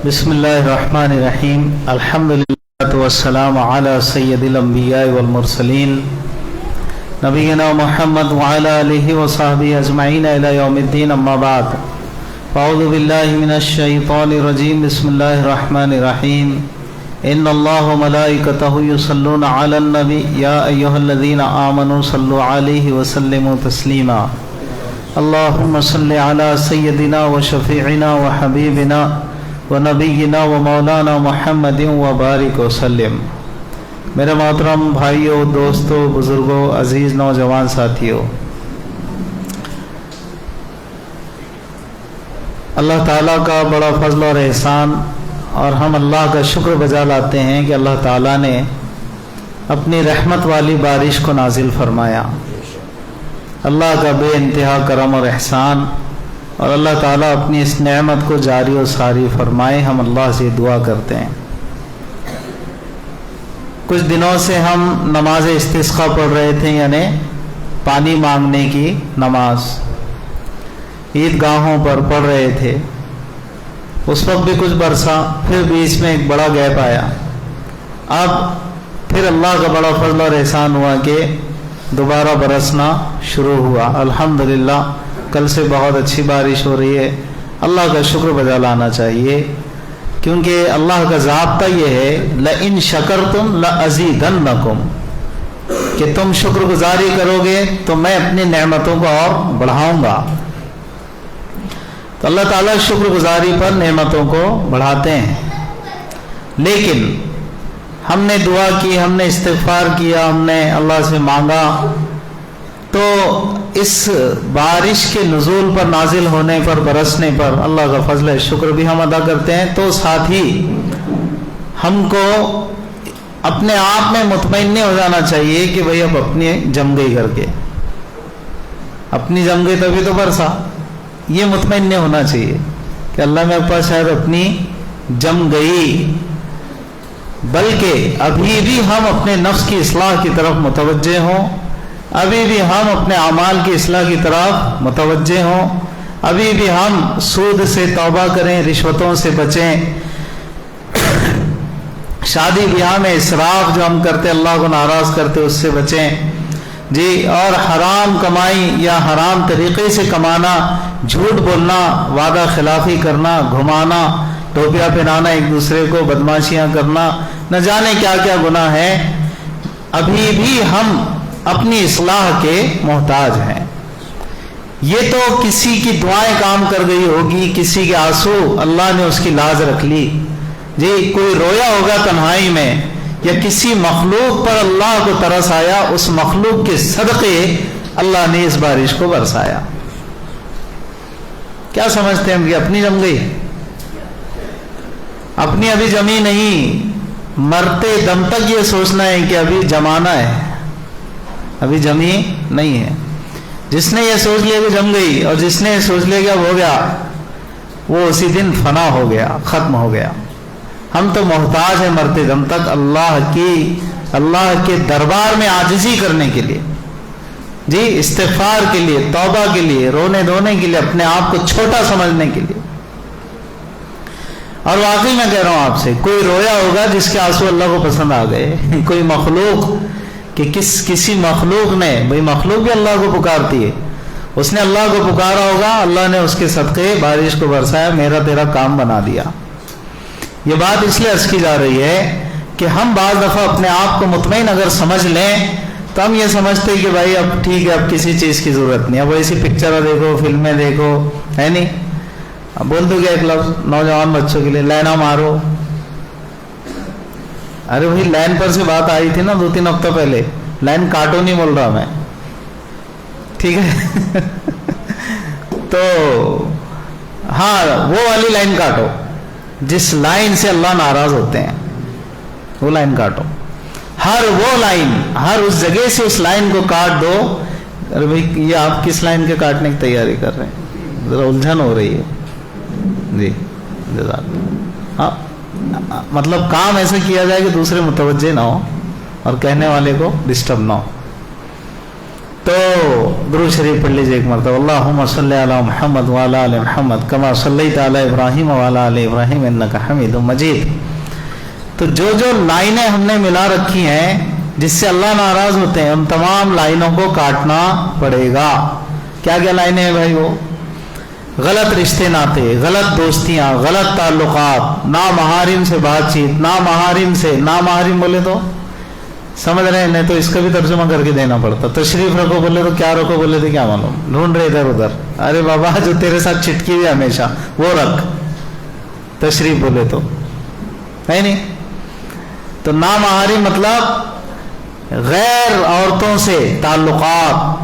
بسم اللہ الرحمن الرحیم الحمدللہ والسلام علی سید الانبیاء والمرسلین نبینا محمد وعلی آلہ وصحبہ اجمعین الی یوم الدین اما بعد اعوذ باللہ من الشیطان الرجیم بسم اللہ الرحمن الرحیم ان اللہ وملائکتہ یصلون علی النبی یا ایہا الذین آمنوا صلوا علیہ وسلموا تسلیما اللہم صلی علی سیدنا وشفیعنا وحبیبنا ونبینا ومولانا محمد وبارک وسلم۔ میرے محترم بھائیوں، دوستوں، بزرگوں، عزیز نوجوان ساتھیوں، اللہ تعالیٰ کا بڑا فضل اور احسان، اور ہم اللہ کا شکر بجا لاتے ہیں کہ اللہ تعالیٰ نے اپنی رحمت والی بارش کو نازل فرمایا۔ اللہ کا بے انتہا کرم اور احسان، اور اللہ تعالیٰ اپنی اس نعمت کو جاری و ساری فرمائے۔ ہم اللہ سے دعا کرتے ہیں۔ کچھ دنوں سے ہم نماز استسقاء پڑھ رہے تھے، یعنی پانی مانگنے کی نماز عید گاہوں پر پڑھ رہے تھے۔ اس وقت بھی کچھ برسا، پھر بیچ میں ایک بڑا گیپ آیا۔ اب پھر اللہ کا بڑا فضل اور احسان ہوا کہ دوبارہ برسنا شروع ہوا۔ الحمدللہ کل سے بہت اچھی بارش ہو رہی ہے۔ اللہ کا شکر بجا لانا چاہیے، کیونکہ اللہ کا ضابطہ یہ ہے لَإِن شَكَرْتُمْ لَأَزِيدَنَّكُمْ، کہ تم شکر گزاری کرو گے تو میں اپنی نعمتوں کو اور بڑھاؤں گا۔ تو اللہ تعالیٰ شکر گزاری پر نعمتوں کو بڑھاتے ہیں، لیکن ہم نے دعا کی، ہم نے استغفار کیا، ہم نے اللہ سے مانگا، تو اس بارش کے نزول پر، نازل ہونے پر، برسنے پر اللہ کا فضل ہے، شکر بھی ہم ادا کرتے ہیں۔ تو ساتھ ہی ہم کو اپنے آپ میں مطمئن ہو جانا چاہیے کہ بھئی اب اپنی جم گئی کر کے، اپنی جم گئی تبھی تو برسا۔ یہ مطمئن ہونا چاہیے کہ اللہ میرے پاس شاید اپنی جم گئی، بلکہ ابھی بھی ہم اپنے نفس کی اصلاح کی طرف متوجہ ہوں، ابھی بھی ہم اپنے اعمال کی اصلاح کی طرف متوجہ ہوں، ابھی بھی ہم سود سے توبہ کریں، رشوتوں سے بچیں، شادی بیاہ میں اسراف جو ہم کرتے اللہ کو ناراض کرتے اس سے بچیں جی، اور حرام کمائی یا حرام طریقے سے کمانا، جھوٹ بولنا، وعدہ خلافی کرنا، گھمانا، ٹوپیاں پہنانا ایک دوسرے کو، بدماشیاں کرنا، نہ جانے کیا کیا گناہ ہیں، ابھی بھی ہم اپنی اصلاح کے محتاج ہیں۔ یہ تو کسی کی دعائیں کام کر گئی ہوگی، کسی کے آنسو اللہ نے اس کی لاز رکھ لی جی، کوئی رویا ہوگا تنہائی میں، یا کسی مخلوق پر اللہ کو ترس آیا، اس مخلوق کے صدقے اللہ نے اس بارش کو برسایا۔ کیا سمجھتے ہیں ہم کہ اپنی جم گئی؟ اپنی ابھی جمی نہیں، مرتے دم تک یہ سوچنا ہے کہ ابھی جمانا ہے، ابھی جمی نہیں ہے۔ جس نے یہ سوچ لیا کہ جم گئی، اور جس نے یہ سوچ لیا کہ اب ہو گیا، وہ اسی دن فنا ہو گیا، ختم ہو گیا۔ ہم تو محتاج ہیں مرتے دم تک اللہ کے دربار میں عاجزی کرنے کے لیے جی، استغفار کے لیے، توبہ کے لیے، رونے دھونے کے لیے، اپنے آپ کو چھوٹا سمجھنے کے لیے۔ اور واقعی میں کہہ رہا ہوں آپ سے، کوئی رویا ہوگا جس کے آنسو اللہ کو پسند آ گئے، کوئی مخلوق کہ کسی مخلوق نے، بھئی مخلوق بھی اللہ کو پکارتی ہے، اس نے اللہ کو پکارا ہوگا، اللہ نے اس کے صدقے بارش کو برسایا، میرا تیرا کام بنا دیا۔ یہ بات اس لیے عرض کی جا رہی ہے کہ ہم بعض دفعہ اپنے آپ کو مطمئن اگر سمجھ لیں تو ہم یہ سمجھتے ہیں کہ بھائی اب ٹھیک ہے، اب کسی چیز کی ضرورت نہیں، اب ایسی پکچر دیکھو، فلمیں دیکھو، ہے نہیں؟ اب بول دو گیا ایک لفظ نوجوان بچوں کے لیے، لینا مارو۔ ارے بھائی لائن پر سے بات آئی تھی نا 2-3 ہفتہ پہلے، لائن کاٹو نہیں بول رہا میں، ٹھیک ہے؟ تو ہاں وہ والی لائن کاٹو جس لائن سے اللہ ناراض ہوتے ہیں، وہ لائن کاٹو۔ ہر وہ لائن، ہر اس جگہ سے اس لائن کو کاٹ دو۔ ارے بھائی یہ آپ کس لائن کے کاٹنے کی تیاری کر رہے ہیں؟ ذرا الجھن ہو رہی ہے جی، جزاک۔ ہاں مطلب کام ایسا کیا جائے کہ دوسرے متوجہ نہ ہو اور کہنے والے کو ڈسٹرب نہ ہو۔ تو درود شریف پڑھ لیجیے ایک مرتبہ. اللہم صلی علی محمد وعلی آل محمد کما صلیت علی ابراہیم وعلی آل ابراہیم انک حمید مجید. تو جو جو لائنیں ہم نے ملا رکھی ہیں جس سے اللہ ناراض ہوتے ہیں ان تمام لائنوں کو کاٹنا پڑے گا. کیا کیا لائنیں ہیں بھائی؟ وہ غلط رشتے ناتے، غلط دوستیاں، غلط تعلقات، نامحارم سے بات چیت، نامحارم سے، نامحارم بولے تو سمجھ رہے ہیں؟ نہیں تو اس کا بھی ترجمہ کر کے دینا پڑتا. تشریف رکھو بولے تو کیا رکھو بولے تو کیا معلوم، ڈھونڈ رہے ادھر ادھر. ارے بابا جو تیرے ساتھ چٹکی ہوئی ہمیشہ وہ رکھ، تشریف بولے تو ہے نہیں. تو نامحارم مطلب غیر عورتوں سے تعلقات،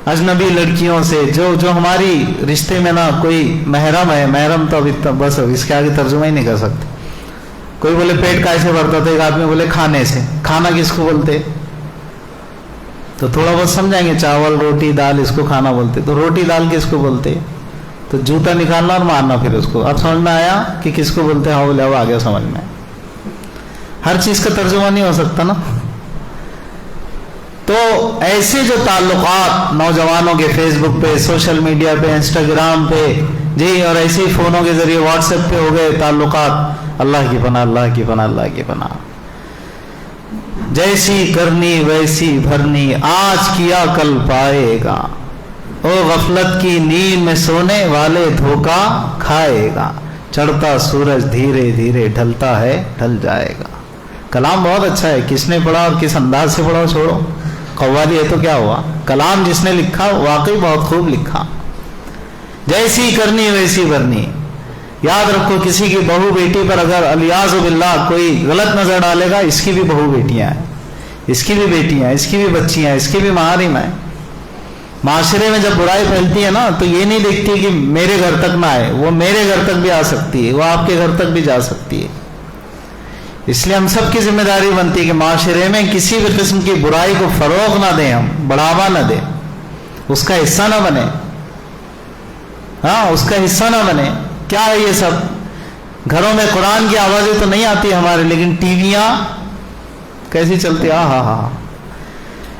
اجنبی لڑکیوں سے، جو ہماری رشتے میں نہ کوئی محرم ہے. محرم تو ابھی بس اس کے آگے ترجمہ ہی نہیں کر سکتے. کوئی بولے پیٹ کیسے بھرتا تھا، ایک آدمی بولے کھانے سے. کھانا کس کو بولتے؟ تو تھوڑا بہت سمجھائیں گے، چاول روٹی دال اس کو کھانا بولتے. تو روٹی دال کس کو بولتے؟ تو جوتا نکالنا اور مارنا پھر اس کو. اب سمجھ میں آیا کہ کس کو بولتے ہیں؟ ہاں بولے اب آ گیا سمجھ میں. ہر چیز کا ترجمہ نہیں ہو سکتا نا. تو ایسے جو تعلقات نوجوانوں کے فیس بک پہ، سوشل میڈیا پہ، انسٹاگرام پہ جی، اور ایسے ہی فونوں کے ذریعے واٹس ایپ پہ ہو گئے تعلقات، اللہ کی پناہ، اللہ کی پناہ، اللہ کی پناہ. جیسی کرنی ویسی بھرنی، آج کیا کل پائے گا. او غفلت کی نیند میں سونے والے دھوکا کھائے گا. چڑھتا سورج دھیرے دھیرے ڈھلتا ہے، ڈھل جائے گا. کلام بہت اچھا ہے، کس نے پڑھا اور کس انداز سے پڑھا چھوڑو. قوالی ہے تو کیا ہوا، کلام جس نے لکھا واقعی بہت خوب لکھا. جیسی کرنی ویسی بھرنی. یاد رکھو کسی کی بہو بیٹی پر اگر الیاذ باللہ کوئی غلط نظر ڈالے گا، اس کی بھی بہو بیٹیاں ہیں، اس کی بھی بیٹیاں ہیں، اس کی بھی بچیاں ہیں، اس کی بھی محارم ہیں. معاشرے میں جب برائی پھیلتی ہے نا تو یہ نہیں دیکھتی کہ میرے گھر تک نہ آئے، وہ میرے گھر تک بھی آ سکتی ہے، وہ آپ کے گھر تک بھی جا سکتی ہے. اس لیے ہم سب کی ذمہ داری بنتی ہے کہ معاشرے میں کسی بھی قسم کی برائی کو فروغ نہ دیں، ہم بڑھاوا نہ دیں، اس کا حصہ نہ بنے. ہاں اس کا حصہ نہ بنے. کیا ہے یہ سب؟ گھروں میں قرآن کی آوازیں تو نہیں آتی ہمارے، لیکن ٹی ویاں کیسی چلتی. ہاں ہاں ہاں.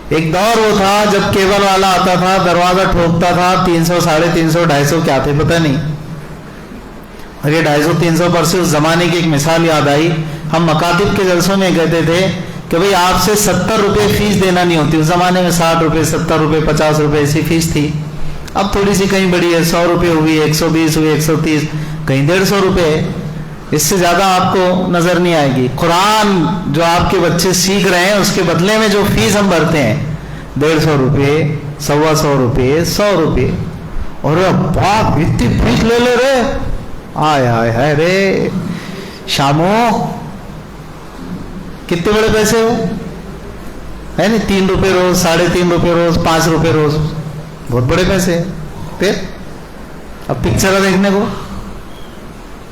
ایک دور وہ تھا جب کیبل والا آتا تھا، دروازہ ٹھوکتا تھا، 300 350 250 کیا تھے پتہ نہیں. اور یہ 250 300 پر سے اس زمانے کی ایک مثال یاد آئی. ہم مکاتب کے جلسوں میں کہتے تھے کہ بھئی آپ سے 70 روپے فیس دینا نہیں ہوتی. اس زمانے میں 60 روپے 70 روپے 50 روپے ایسی فیس تھی. اب تھوڑی سی کہیں بڑی ہے، 100 روپے ہوئی، 120 ہوئی، 130، کہیں 150 روپے. اس سے زیادہ آپ کو نظر نہیں آئے گی. قرآن جو آپ کے بچے سیکھ رہے ہیں اس کے بدلے میں جو فیس ہم بھرتے ہیں 150 روپے 125 روپے 100 روپے. اور باپ اتنی فیس لے لے رہے، آئے ہائے ہائے رے شامو، کتنے بڑے پیسے ہو ہے نہیں. 3 روپے روز، 3.5 روپے روز، 5 روپے روز، بہت بڑے پیسے. پھر اب پکچر دیکھنے کو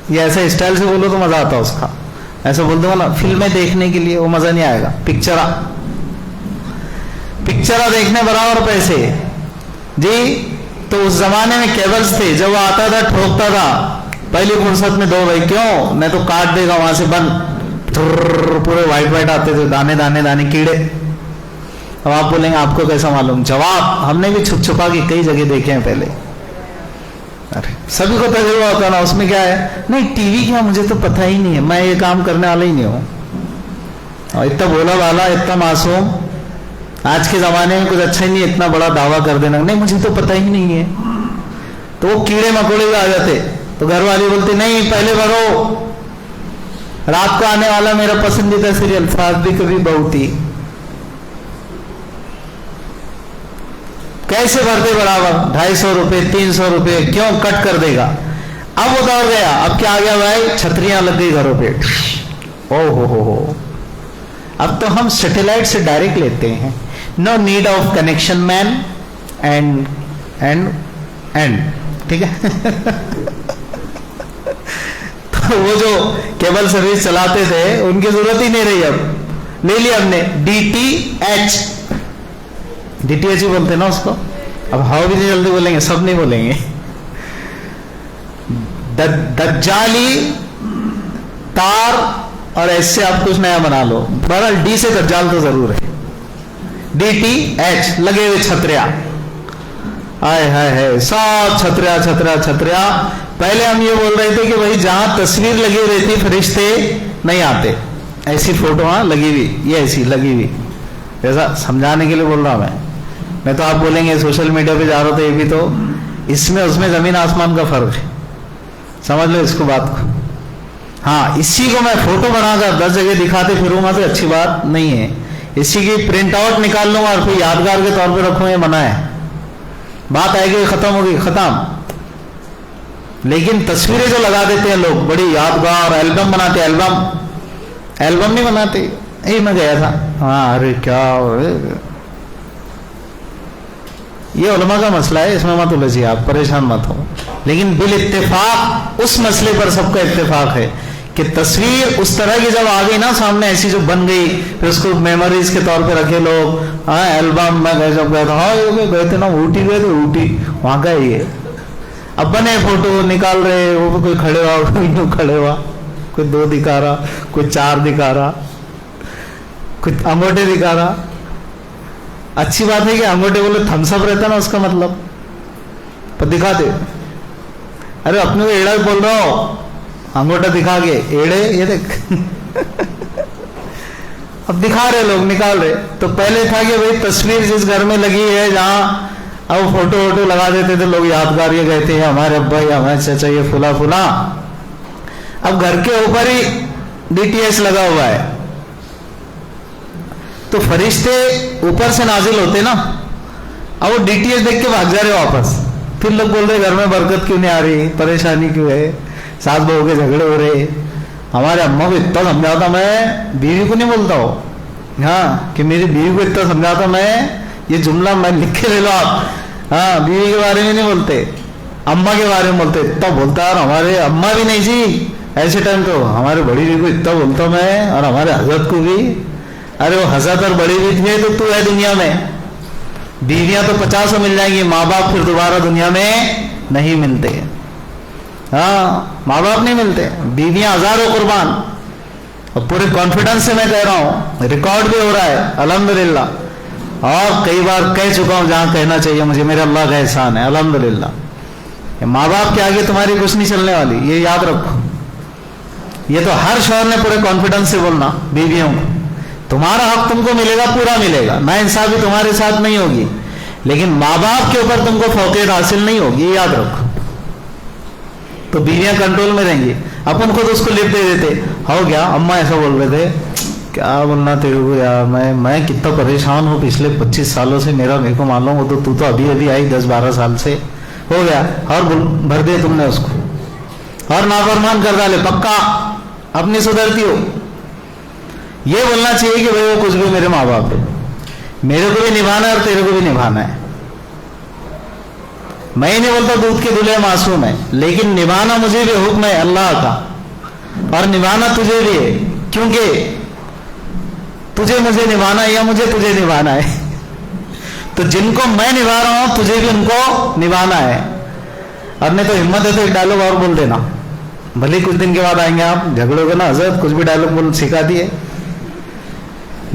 یہ ایسے اسٹائل سے بولو تو مزہ آتا اس کا. ایسا بول دو نا فلمیں دیکھنے کے لیے، وہ مزہ نہیں آئے گا. پکچر دیکھنے برابر پیسے جی. تو اس زمانے میں کیبلز تھے، جب وہ آتا تھا ٹھوکتا تھا پہلی فرصت میں 2 بھائی کیوں نہیں تو کاٹ دے گا وہاں سے بند. پورے وائٹ آتے تھے، دانے دانے دانے کیڑے. اب آپ بولیں گے آپ کو کیسا معلوم؟ جواب ہم نے بھی چھپ چھپا کے کئی جگہ دیکھے ہیں پہلے. ارے سبھی کو تجربہ ہوتا ہے نا، اس میں کیا ہے. نہیں ٹی وی کیا، مجھے تو پتہ ہی نہیں ہے، میں یہ کام کرنے والا ہی نہیں ہوں. اور اتنا بولا والا، اتنا معصوم، آج کے زمانے میں کچھ اچھا ہی نہیں، اتنا بڑا دعویٰ کر دینا نہیں مجھے تو پتہ ہی نہیں ہے. تو وہ کیڑے مکوڑے بھی آ جاتے. تو گھر والی بولتے نہیں پہلے بھرو. رات کو آنے والا میرا پسندیدہ سیریل فاض بھی کبھی بہو تھی، کیسے بھرتے برابر 250 روپے 300 روپے کیوں کٹ کر دے گا. اب وہ دور گیا. اب کیا آ گیا بھائی؟ چھتریاں لگ گئی گھروں پہ. او ہو اب تو ہم سیٹلائٹ سے ڈائریکٹ لیتے ہیں. نو نیڈ آف کنیکشن مین اینڈ ٹھیک ہے. تو وہ جو کیبل سروس چلاتے تھے ان کی ضرورت ہی نہیں رہی. اب لے لیا ہم نے DTH ہی بولتے نا اس کو. اب ہاؤ بھی نہیں جلدی بولیں گے، سب نہیں بولیں گے. دجالی تار اور ایسے آپ کچھ نیا بنا لو. بہرحال ڈی سے دجال تو ضرور ہے. DTH لگے ہوئے چھتریاں आय हाय है, सब छतरिया छतरिया छतरिया। पहले हम ये बोल रहे थे कि भाई जहां तस्वीर लगी रहती फरिश्ते नहीं आते, ऐसी फोटो वहां लगी हुई, ये ऐसी लगी हुई, ऐसा समझाने के लिए बोल रहा हूं मैं तो आप बोलेंगे सोशल मीडिया पे जा रहा था, ये भी तो इसमें उसमें जमीन आसमान का फर्क है, समझ लो इसको बात को। हाँ, इसी को मैं फोटो बनाकर 10 जगह दिखाते फिरूंगा तो अच्छी बात नहीं है। इसी की प्रिंट आउट निकाल लूंगा और फिर यादगार के तौर पे रखूंगा, ये मना है। बात आएगी खत्म होगी, खत्म। लेकिन तस्वीरें जो लगा देते हैं लोग, बड़ी यादगार एल्बम बनाते, एल्बम नहीं बनाते। यही मैं गया था, हाँ अरे क्या ये उलमा का मसला है, इसमें मत उलझिए आप, परेशान मत हो। लेकिन बिल इत्तेफाक उस मसले पर सबका इत्तेफाक है कि तस्वीर उस तरह की जब आ गई ना सामने, ऐसी जो बन गई, फिर उसको मेमोरीज के तौर पे रखे लोग। हाँ एल्बम में गए, जब गए था, हाँ गए थे ना ऊटी, गए थे ऊटी, वहां का ये अब बने फोटो निकाल रहे, वो कोई खड़े हुआ, कोई यूं खड़े हुआ, कोई 2 दिखा रहा, कोई 4 दिखा रहा, कोई अंगूठे दिखा रहा। अच्छी बात है कि अंगूठे बोले थम्सअप रहता ना उसका मतलब, पर दिखाते। अरे अपने को एड़ा बोल रहा हो, अंगूठा दिखा के एड़े, ये देख अब दिखा रहे लोग, निकाल रहे। तो पहले था कि भाई तस्वीर जिस घर में लगी है, जहां अब फोटो वोटो लगा देते थे लोग, यादगार ये कहते हैं हमारे अब्बा या हमारे चाचा ये फुला फुला। अब घर के ऊपर ही DTS लगा हुआ है, तो फरिश्ते ऊपर से नाजिल होते ना, अब वो DTS देख के भाग जा रहे वापस। फिर लोग बोल रहे घर में बरकत क्यों नहीं आ रही, परेशानी क्यों है, सास बहू के झगड़े हो रहे। हमारे अम्मा को इतना समझाता, मैं बीवी को नहीं बोलता हूँ, हाँ कि मेरी बीवी को इतना समझाता मैं, ये जुमला मैं लिख के ले लो आप। हाँ, बीवी के बारे में नहीं बोलते, अम्मा के बारे में बोलते, इतना बोलता है। और हमारे अम्मा भी नहीं जी ऐसे टाइम तो, हमारे बड़ी बीवी को इतना बोलता मैं, और हमारे हजरत को भी। अरे वो हजरत और बड़ी बीवी थे तो तू है दुनिया में, बीवियां तो 50 मिल जाएंगी, माँ बाप फिर दोबारा दुनिया में नहीं मिलते। हाँ, माँ बाप नहीं मिलते, बीवियां हजारों कुर्बान। और पूरे कॉन्फिडेंस से मैं कह रहा हूँ, रिकॉर्ड भी हो रहा है अल्हम्दुलिल्लाह, और कई बार कह चुका हूं जहां कहना चाहिए मुझे, मेरे अल्लाह का एहसान है अल्हम्दुलिल्लाह। माँ बाप के आगे तुम्हारी कुछ नहीं चलने वाली, ये याद रखो। ये तो हर शौहर ने पूरे कॉन्फिडेंस से बोलना बीवियों को, तुम्हारा हक तुमको मिलेगा, पूरा मिलेगा, नाइंसाफी तुम्हारे साथ नहीं होगी, लेकिन माँ बाप के ऊपर तुमको फौकियत हासिल नहीं होगी, ये याद रखो। तो बीवियां कंट्रोल में रहेंगी। अपन खुद उसको लिफ्ट दे देते, हो गया अम्मा ऐसा बोल रहे थे, क्या बोलना तेरे को यार, मैं कितना परेशान हूँ पिछले 25 सालों से, मेरे को मालूम हो, तो तू तो अभी अभी आई 10-12 साल से, हो गया, और भर दे तुमने उसको, और नाफरमान कर डाले, पक्का अपनी सुधरती हो। ये बोलना चाहिए कि भाई वो कुछ भी मेरे माँ बाप है, मेरे को भी निभाना है और तेरे को भी निभाना है। मैं ही नहीं बोलता दूध के दूल्हे मासूम है, लेकिन निभाना मुझे भी हुक्म है अल्लाह का, और निभाना तुझे भी है, क्योंकि तुझे मुझे निभाना है या मुझे तुझे निभाना है। तो जिनको मैं निभा रहा हूं तुझे भी उनको निभाना है। और नहीं तो हिम्मत है तो एक डायलॉग और बोल देना, भले कुछ दिन के बाद आएंगे आप झगड़ोगे ना, हजरत कुछ भी डायलॉग बोल सिखा दिए,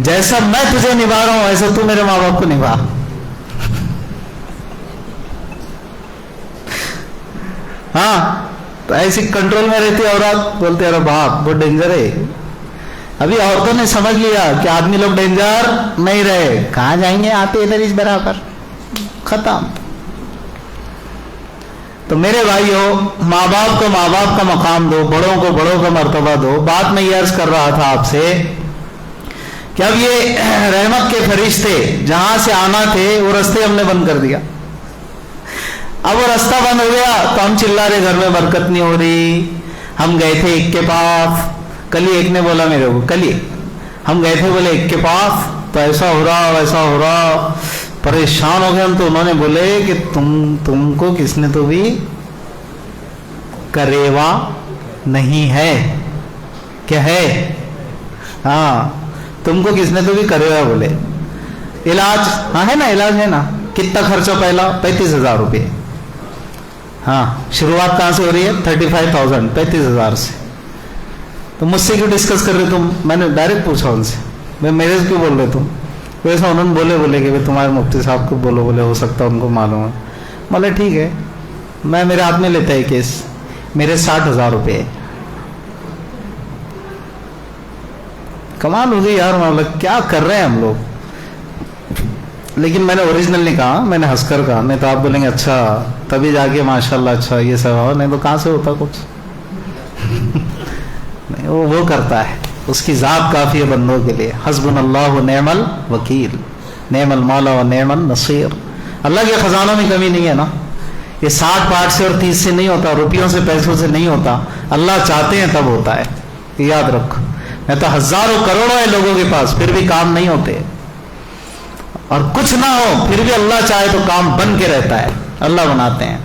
जैसा मैं तुझे निभा रहा हूं ऐसा तू मेरे माँ बाप को निभा। हाँ, तो ऐसी कंट्रोल में रहती औरत, बोलते अरे बाप बहुत डेंजर है। अभी औरतों ने समझ लिया कि आदमी लोग डेंजर नहीं रहे, कहां जाएंगे, आते इधर इस बराबर, खत्म। तो मेरे भाइयों, माँ बाप को माँ बाप का मकाम दो, बड़ों को बड़ों का मर्तबा दो। बात मैं ये अर्ज कर रहा था आपसे कि अब ये रहमत के फरिश्ते जहां से आना थे वो रास्ते हमने बंद कर दिया। अब वो रास्ता बंद हो गया तो हम चिल्ला रहे घर में बरकत नहीं हो रही। हम गए थे एक के पास, कल ही एक ने बोला मेरे को, कल ही हम गए थे, बोले एक के पास तो ऐसा हो रहा वैसा हो रहा, परेशान हो गए हम। तो उन्होंने बोले कि तुमको किसने तो भी करेवा नहीं है, क्या है, हाँ तुमको किसने तो भी करेवा। बोले इलाज, हाँ है ना, इलाज है ना। कितना खर्चा पहला? 35,000 रुपये। हाँ, शुरुआत कहाँ से हो रही है? 35,000, 35,000 से। तो मुझसे क्यों डिस्कस कर रहे तुम? मैंने डायरेक्ट पूछा उनसे, मैं मेरे से क्यों बोल रहे तुम? वैसा उन्होंने बोले कि तुम्हारे मुफ्ती साहब को बोलो, बोले हो सकता है उनको मालूम है। बोले ठीक है, मैं मेरे हाथ में लेता है केस, मेरे 60,000 रुपये। कमाल हो गई यार, मतलब क्या कर रहे हैं हम लोग। लेकिन मैंने ओरिजिनल नहीं कहा, मैंने हंसकर कहा, नहीं तो आप बोलेंगे अच्छा तभी जाके माशाल्लाह अच्छा ये सब हो, नहीं तो कहाँ से होता कुछ। नहीं, वो करता है, उसकी जात काफी है बंदों के लिए। हस्बुनल्लाहु नेमल वकील, नेमल मौला व नेमल नसीर। अल्लाह के खजानों में कमी नहीं है ना। ये 60-60 से और 30 से नहीं होता, रुपयों से पैसों से नहीं होता। अल्लाह चाहते हैं तब होता है, याद रखो। नहीं तो हजारों करोड़ों है लोगों के पास, फिर भी काम नहीं होते। और कुछ ना हो फिर भी अल्लाह चाहे तो काम बन के रहता है, अल्लाह बनाते हैं।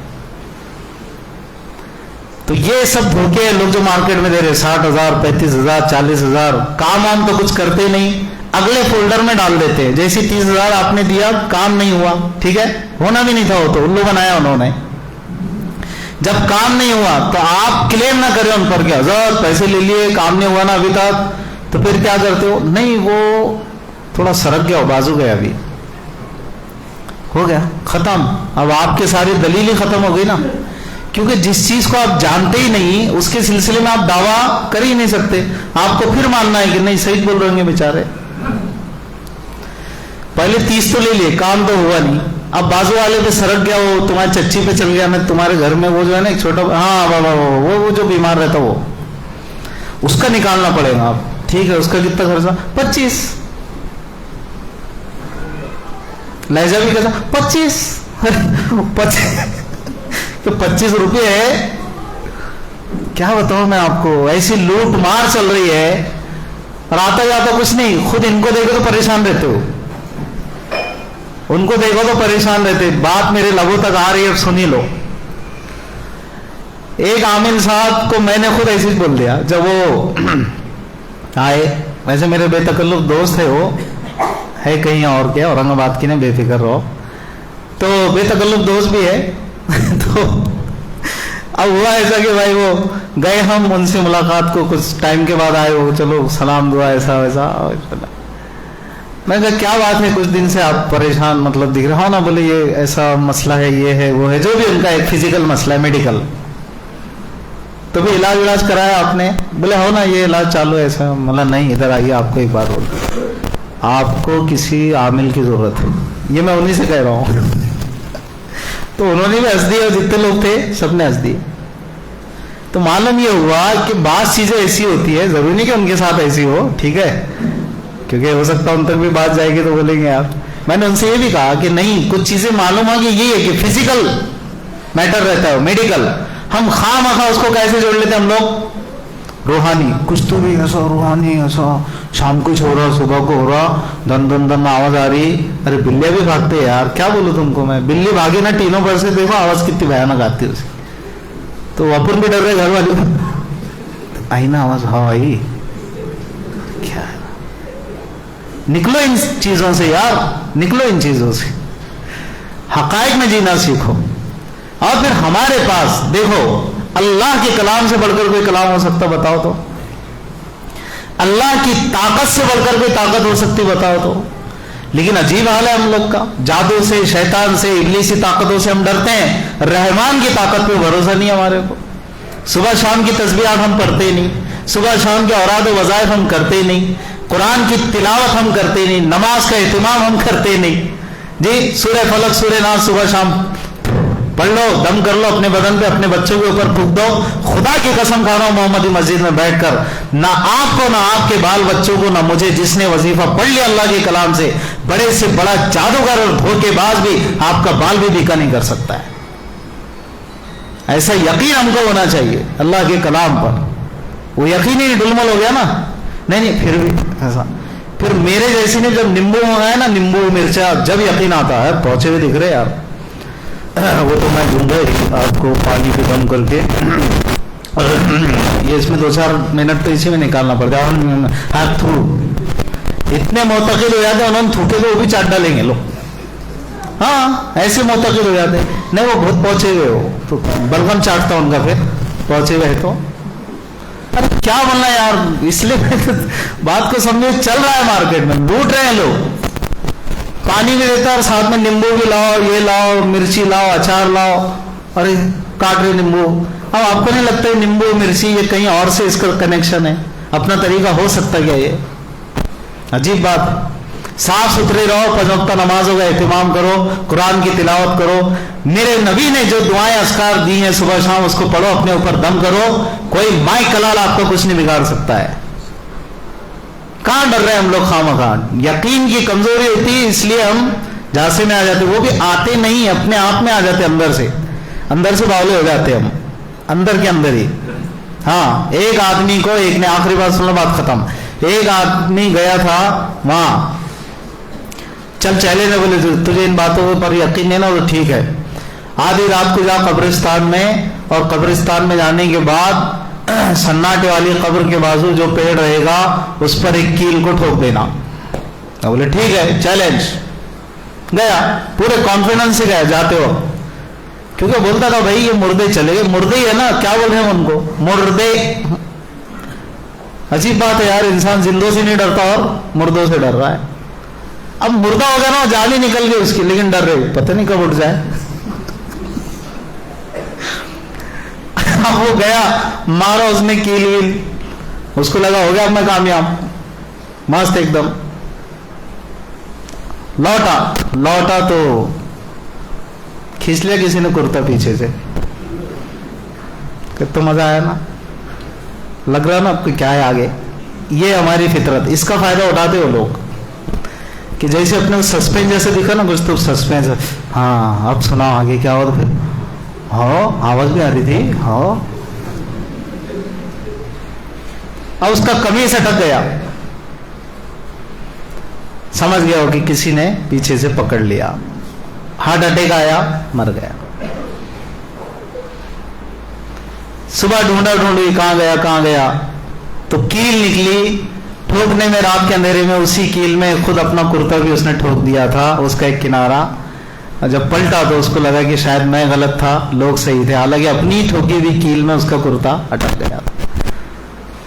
तो ये सब धोखे हैं लोग जो मार्केट में दे रहे, 60,000, 35,000, 40,000, काम वाम तो कुछ करते नहीं, अगले फोल्डर में डाल देते हैं। जैसे 30,000 आपने दिया, काम नहीं हुआ, ठीक है, होना भी नहीं था, वो तो उल्लू बनाया उन्होंने। जब काम नहीं हुआ तो आप क्लेम ना करें उन पर कि हज़रत पैसे ले लिए, काम नहीं हुआ ना अभी तक, तो फिर क्या करते हो, नहीं वो थोड़ा सरक गया, बाजू गया, अभी हो गया खत्म। अब आपके सारी दलील ही खत्म हो गई ना, क्योंकि जिस चीज को आप जानते ही नहीं उसके सिलसिले में आप दावा कर ही नहीं सकते। आपको फिर मानना है कि नहीं सही बोल रहे होंगे बेचारे। पहले 30 तो ले लिए, काम तो हुआ नहीं, अब बाजू वाले पे सरक गया, वो तुम्हारी चच्ची पे चल गया, मैं तुम्हारे घर में वो जो है ना एक छोटा, हाँ बाबा वो जो बीमार रहता वो, उसका निकालना पड़ेगा। आप ठीक है, उसका कितना खर्चा, 25, लहजा भी कहता 25 तो 25 रुपये है, क्या बताऊं मैं आपको। ऐसी लूट मार चल रही है, और आता जाता कुछ नहीं, खुद इनको देखो तो परेशान रहते हो, उनको देखो तो परेशान रहते। बात मेरे लबों तक आ रही है, अब सुनी लो। एक आमिल साहब को मैंने खुद ऐसे ही बोल दिया, जब वो आए, वैसे मेरे बेतकल्लुफ दोस्त है, वो है कहीं और क्या, औरंगाबाद की, नहीं बेफिक्र रहो, तो बेतकल्लुफ दोस्त भी है। तो अब हुआ ऐसा कि भाई वो गए, हम उनसे मुलाकात को कुछ टाइम के बाद आए, वो चलो सलाम दुआ ऐसा वैसा। मैं कहा क्या बात है, कुछ दिन से आप परेशान मतलब दिख रहा हो ना। बोले ये ऐसा मसला है, ये है वो है, जो भी उनका एक फिजिकल मसला है, मेडिकल। तो भी इलाज कराया आपने? बोले हो ना ये इलाज चालू है ऐसा। मतलब नहीं, इधर आइए, आपको एक बात बोलूं, आपको किसी आमिल की जरूरत है, ये मैं उन्हीं से कह रहा हूं। तो उन्होंने भी हंस दिया, और जितने लोग थे सबने हंस दिए। तो मालूम ये हुआ कि बात चीजें ऐसी होती है, जरूरी नहीं कि उनके साथ ऐसी हो, ठीक है, क्योंकि हो सकता है उन तक भी बात जाएगी तो बोलेंगे यार। मैंने उनसे ये भी कहा कि नहीं, कुछ चीजें मालूम है कि ये है कि फिजिकल मैटर रहता है, मेडिकल, हम खामखा उसको कैसे जोड़ लेते हम लोग, रूहानी, कुछ तो भी ऐसा रूहानी ऐसा, शाम को हो रहा, सुबह को हो रहा, धन धन धन आवाज आ रही। अरे बिल्लियां भी भागते हैं यार, क्या बोलूं तुमको मैं, बिल्ली भागे ना टीनों पर से, देखो आवाज कितनी भयानक आती है उसकी। तो अपन भी डर रहे घर वाले, आई ना आवाज, हाँ आई, क्या है, निकलो इन चीजों से यार, निकलो इन चीजों से, हकायक में जीना सीखो। और फिर हमारे पास देखो, अल्लाह के कलाम से बढ़कर कोई कलाम हो सकता, बताओ तो? अल्लाह की ताकत से बढ़कर कोई ताकत हो सकती, बताओ तो? लेकिन अजीब हाल है हम लोग का, जादू से, शैतान से, इब्लीसी ताकतों से हम डरते हैं, रहमान की ताकत पे भरोसा नहीं हमारे को। सुबह शाम की तस्बीहात हम पढ़ते ही नहीं, सुबह शाम के औराद व वज़ाइफ हम करते ही नहीं, कुरान की तिलावत हम करते ही नहीं, नमाज का एहतिमाम हम करते ही नहीं जी। सूरह फलक, सूरह नास सुबह शाम पढ़ लो, दम कर लो अपने बदन पे, अपने बच्चों के ऊपर फूंक दो। खुदा की कसम खा रहा हूं, मोहम्मदी मस्जिद में बैठकर, ना आपको, ना आपके बाल बच्चों को, ना मुझे, जिसने वजीफा पढ़ लिया अल्लाह के कलाम से, बड़े से बड़ा जादूगर और धोखेबाज भी आपका बाल भी बीका नहीं कर सकता है। ऐसा यकीन हमको होना चाहिए अल्लाह के कलाम पर। वो यकीन ही डुलमुल हो गया ना, नहीं फिर भी ऐसा, फिर मेरे जैसी ने जब नींबू मंगाया ना, नींबू मिर्चा, जब यकीन आता है, पहुंचे हुए दिख रहे यार, वो तो मैं दूंगा आपको पानी पे बंद करके। ये इसमें 2-4 मिनट तो इसी में निकालना पड़ता है। हाथ थू, इतने मोतकिद हो जाते हैं, उन्होंने थूके तो वो भी चाट डालेंगे लोग, हाँ ऐसे मोतकिद हो जाते हैं। नहीं वो बहुत पहुंचे हुए हो, तो बलगम चाटता उनका, फिर पहुंचे हुए तो अरे क्या बोलना यार। इसलिए बात को समझे, चल रहा है मार्केट में, लूट रहे हैं लोग, पानी भी देता है और साथ में नींबू भी लाओ, ये लाओ, मिर्ची लाओ, अचार लाओ, अरे काट रहे नींबू। अब आपको नहीं लगता है नींबू मिर्ची ये कहीं और से इसका कनेक्शन है? अपना तरीका हो सकता क्या ये? अजीब बात। साफ सुथरे रहो, 5 वक्त नमाजों का एहतमाम करो, कुरान की तिलावत करो, मेरे नबी ने जो दुआएं अस्कार दी हैं सुबह शाम उसको पढ़ो, अपने ऊपर दम करो, कोई माई कलाल आपको कुछ नहीं बिगाड़ सकता है। कहां डर रहे हैं हम लोग खामखा? यकीन की कमजोरी होती है इसलिए हम झांसे में आ जाते, वो भी आते नहीं, अपने आप में आ जाते, अंदर से बावले हो जाते हम, अंदर के अंदर ही। हाँ, एक आदमी को, एक ने, आखिरी बात सुनना, बात खत्म, एक आदमी गया था वहां, चल चले ने, बोले तुझे इन बातों पर यकीन नहीं ना, तो ठीक है, आधी रात को जा कब्रिस्तान में, और कब्रिस्तान में जाने के बाद सन्नाटे वाली कब्र के बाजू जो पेड़ रहेगा उस पर एक कील को ठोक देना। बोले ठीक है, चैलेंज। गया, पूरे कॉन्फिडेंस से गया जाते हो, क्योंकि बोलता था भाई ये मुर्दे चले गए, मुर्दे ही है ना, क्या बोल रहे हैं उनको, मुर्दे। अजीब बात है यार, इंसान जिंदों से नहीं डरता और मुर्दों से डर रहा है। अब मुर्दा हो गया ना, जान ही निकल गई उसकी, लेकिन डर रही, पता नहीं कब उठ जाए। अब वो गया, मारा उसने कील वील, उसको लगा हो गया अब मैं कामयाब, मस्त एकदम। लौटा तो खींच लिया किसी ने कुर्ता पीछे से। कितना मजा आया ना, लग रहा ना आपको क्या है आगे। ये हमारी फितरत, इसका फायदा उठाते हो लोग, कि जैसे अपने सस्पेंस जैसे दिखा ना कुछ, तो सस्पेंस, हाँ अब सुनाओ आगे क्या हुआ। तो फिर हाँ आवाज भी आ रही थी, हाँ, अब उसका कमीज अटक गया, समझ गया हो कि किसी ने पीछे से पकड़ लिया, हार्ट अटैक आया, मर गया। सुबह ढूंढी कहां गया, तो कील निकली, ठोकने में रात के अंधेरे में उसी कील में खुद अपना कुर्ता भी उसने ठोक दिया था, उसका एक किनारा। जब पलटा तो उसको लगा कि शायद मैं गलत था, लोग सही थे, हालांकि अपनी ठोकी हुई कील में उसका कुर्ता अटक गया।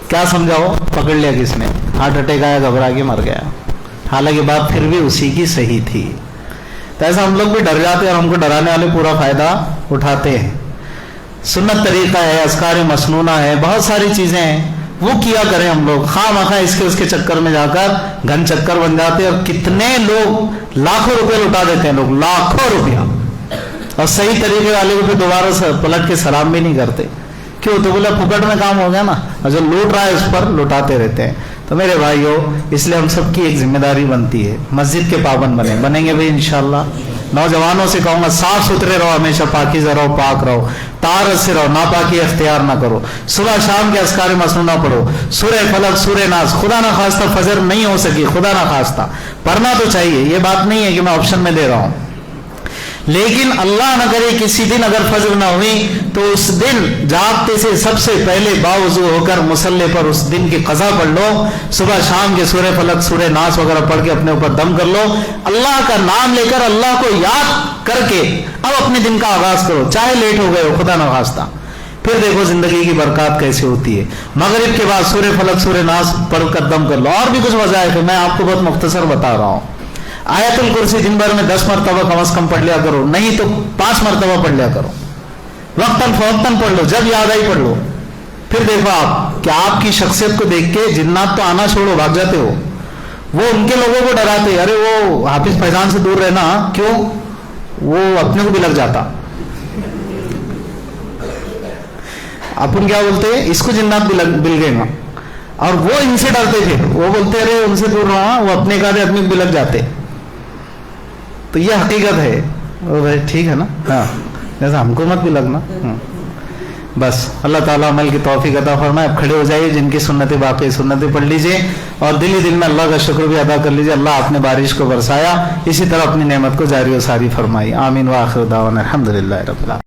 क्या समझाओ, पकड़ लिया किसने, हार्ट अटैक आया, घबरा के मर गया, हालांकि बात फिर भी उसी की सही थी। तो ऐसा हम लोग भी डर जाते हैं और हमको डराने वाले पूरा फायदा उठाते हैं। सुन्नत तरीका है, अस्कार मसनूना है, बहुत सारी चीजें हैं, वो किया करें हम लोग। खामखा इसके उसके चक्कर में जाकर घन चक्कर बन जाते हैं, और कितने लोग लाखों रुपए लुटा देते हैं, लोग लाखों रुपया, और सही तरीके वाले को फिर दोबारा पलट के सलाम भी नहीं करते। क्यों? तो बोला फुकट में काम हो गया ना, और जो लूट रहा है उस पर लुटाते रहते हैं। तो मेरे भाइयों, इसलिए हम सबकी एक जिम्मेदारी बनती है, मस्जिद के पाबंद बनेंगे भाई इंशाल्लाह। नौजवानों से कहूंगा साफ सुथरे रहो, हमेशा पाकीज़ा रहो, पाक रहो, तारत से रहो, नापाकी अख्तियार ना करो, सुबह शाम के अस्कार मसनूना पढ़ो, सूरह फलक, सूरह नास, खुदा ना खास्ता फजर नहीं हो सकी, खुदा ना खास्ता पढ़ना तो चाहिए, ये बात नहीं है कि मैं ऑप्शन में दे रहा हूं, लेकिन अल्लाह न करे किसी दिन अगर फजर ना हुई तो उस दिन जागते से सबसे पहले बावजू होकर मुसल्ले पर उस दिन की कज़ा पढ़ लो, सुबह शाम के सूरह फलक, सूरह नास वगैरह पढ़ के अपने ऊपर दम कर लो, अल्लाह का नाम लेकर, अल्लाह को याद करके अब अपने दिन का आगाज करो, चाहे लेट हो गए हो, खुदा न खास्ता। फिर देखो जिंदगी की बरकत कैसे होती है। मगरिब के बाद सूरह फलक, सूरह नास पढ़कर दम कर लो। और भी कुछ वजह है, मैं आपको बहुत मुख्तसर बता रहा हूँ। आयतुल कुर्सी दिन भर में 10 मरतबा कम से कम पढ़ लिया करो, नहीं तो 5 मरतबा पढ़ लिया करो, वक्तन फवक्तन पढ़ लो, जब याद आई पढ़ लो। फिर देखो आप कि आपकी शख्सियत को देख के जिन्नात तो आना छोड़ो, भाग जाते हो। वो उनके लोगों को डराते, अरे वो हाफिज फैजान से दूर रहना, क्यों? वो अपने को भी लग जाता। अपन क्या बोलते हैं, इसको जिन्नात बिल गए, और वो इनसे डरते थे, वो बोलते अरे उनसे दूर रहा, वो अपने का आदमी भी लग जाते। तो ये हकीकत है, भाई ठीक है ना, हाँ, जैसा हमको मत भी लगना। बस अल्लाह ताला अमल की तौफीक अता फरमाए। अब खड़े हो जाइए, जिनकी सुन्नतें बाकी सुन्नतें पढ़ लीजिए, और दिल ही दिल में अल्लाह का शुक्र भी अदा कर लीजिए। अल्लाह आपने बारिश को बरसाया, इसी तरह अपनी नेमत को जारी और सारी फरमाई। आमीन व आखिर दावाना अल्हम्दुलिल्लाह रब्बिल आलमीन।